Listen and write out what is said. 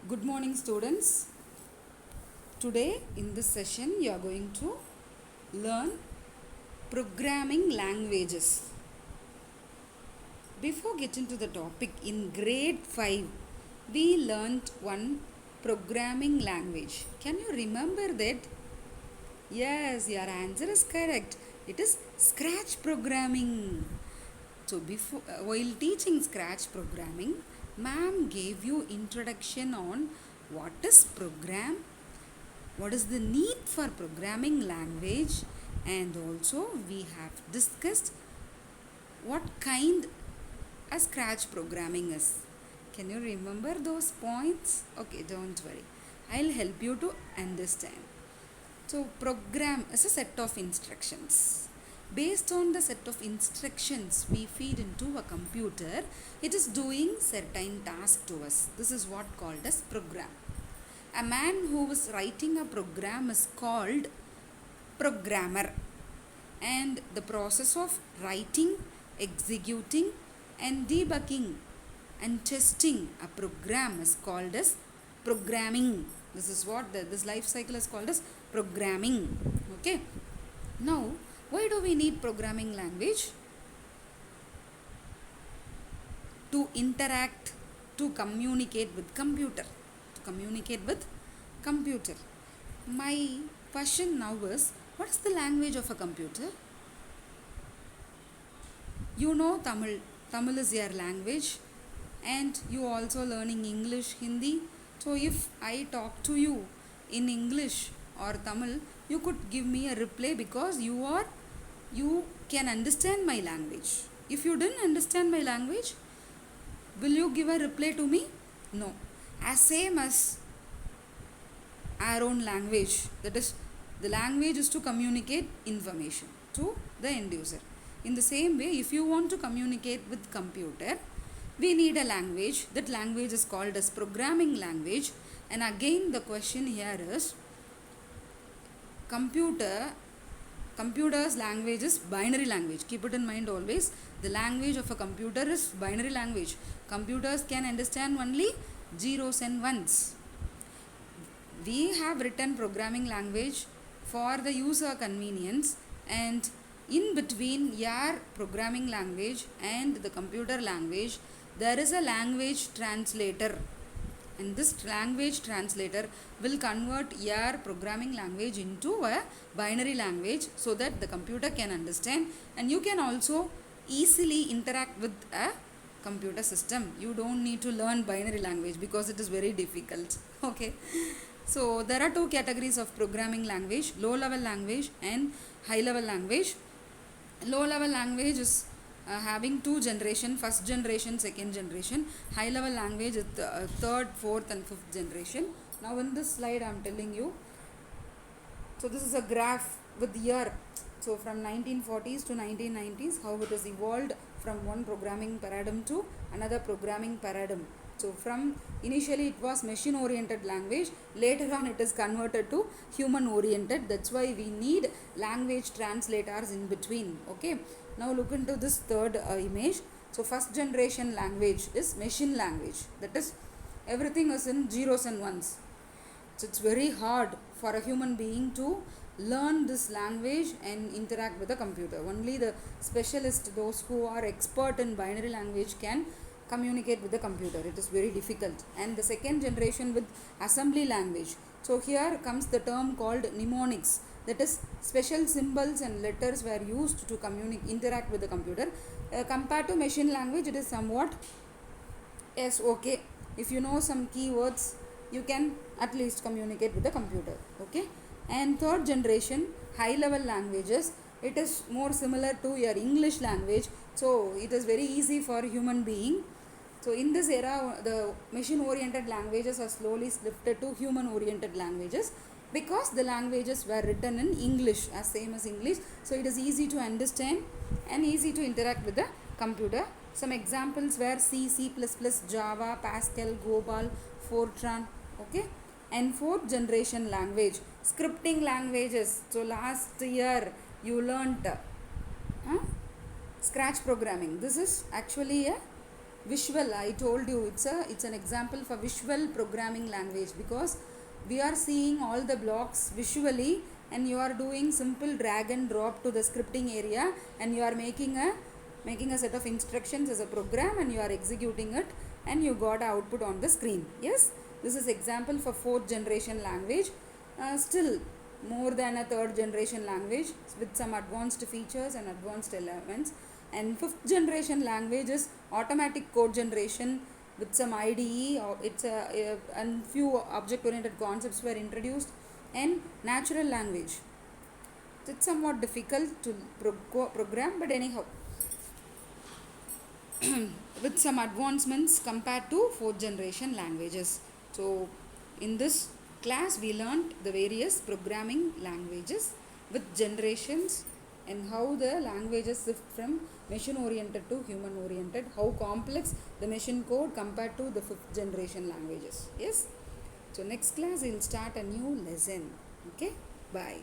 Good morning, students. Today in this session you are going to learn programming languages. Before getting to the topic, in grade 5 we learnt one programming language. Can you remember that? Yes, your answer is correct. It is Scratch programming. So while teaching Scratch programming, ma'am gave you introduction on what is program, what is the need for programming language, and also we have discussed what kind a Scratch programming is. Can you remember those points? Okay, don't worry. I'll help you to understand. So program is a set of instructions. Based on the set of instructions we feed into a computer, it is doing certain task to us. This is what called as program. A man who is writing a program is called programmer. And the process of writing, executing and debugging and testing a program is called as programming. This is what this life cycle is called as programming. Okay. Now, why do we need programming language? To interact, to communicate with computer. To communicate with computer. My question now is, what is the language of a computer? You know Tamil. Tamil is your language and you also learning English, Hindi. So if I talk to you in English or Tamil, you could give me a reply because you can understand my language. If you didn't understand my language, will you give a reply to me? No. As same as our own language, that is, the language is to communicate information to the end user. In the same way, if you want to communicate with computer, we need a language. That language is called as programming language. And again the question here is, computer's language is binary language. Keep it in mind always. The language of a computer is binary language. Computers can understand only zeros and ones. We have written programming language for the user convenience, and in between your programming language and the computer language, there is a language translator. And this language translator will convert your programming language into a binary language so that the computer can understand, and you can also easily interact with a computer system. You don't need to learn binary language because it is very difficult. Okay. So there are two categories of programming language: low level language and high level language. Low level language is having two generation, first generation, second generation. High level language is third, fourth and fifth generation. Now in this slide I am telling you, so this is a graph with year. So from 1940s to 1990s, how it has evolved from one programming paradigm to another programming paradigm. So from initially it was machine oriented language, later on it is converted to human oriented. That's why we need language translators in between. Okay. Now look into this third image. So first generation language is machine language. That is, everything is in zeros and ones. So it's very hard for a human being to learn this language and interact with the computer. Only the specialist, those who are expert in binary language, can communicate with the computer. It is very difficult. And the second generation with assembly language. So here comes the term called mnemonics. That is, special symbols and letters were used to interact with the computer. Compared to machine language, it is somewhat okay. If you know some keywords, you can at least communicate with the computer. Okay. And third generation, high level languages, it is more similar to your English language. So it is very easy for human being. So in this era, the machine oriented languages are slowly shifted to human oriented languages, because the languages were written in English, as same as English. So it is easy to understand and easy to interact with the computer. Some examples were C, C++, Java, Pascal, Gobal, Fortran. Okay. And fourth generation language, scripting languages. So last year you learnt Scratch programming. This is actually a Visual, I told you, it's an example for visual programming language, because we are seeing all the blocks visually, and you are doing simple drag and drop to the scripting area, and you are making a set of instructions as a program, and you are executing it, and you got an output on the screen. Yes, this is example for fourth generation language. Still more than a third generation language with some advanced features and advanced elements. And fifth generation language is automatic code generation with some IDE, or it's and few object oriented concepts were introduced, and natural language. It's somewhat difficult to program, but anyhow, with some advancements compared to fourth generation languages. So in this class we learned the various programming languages with generations, and how the languages shift from machine oriented to human oriented, how complex the machine code compared to the fifth generation languages. Yes, so next class we'll start a new lesson. Okay, bye.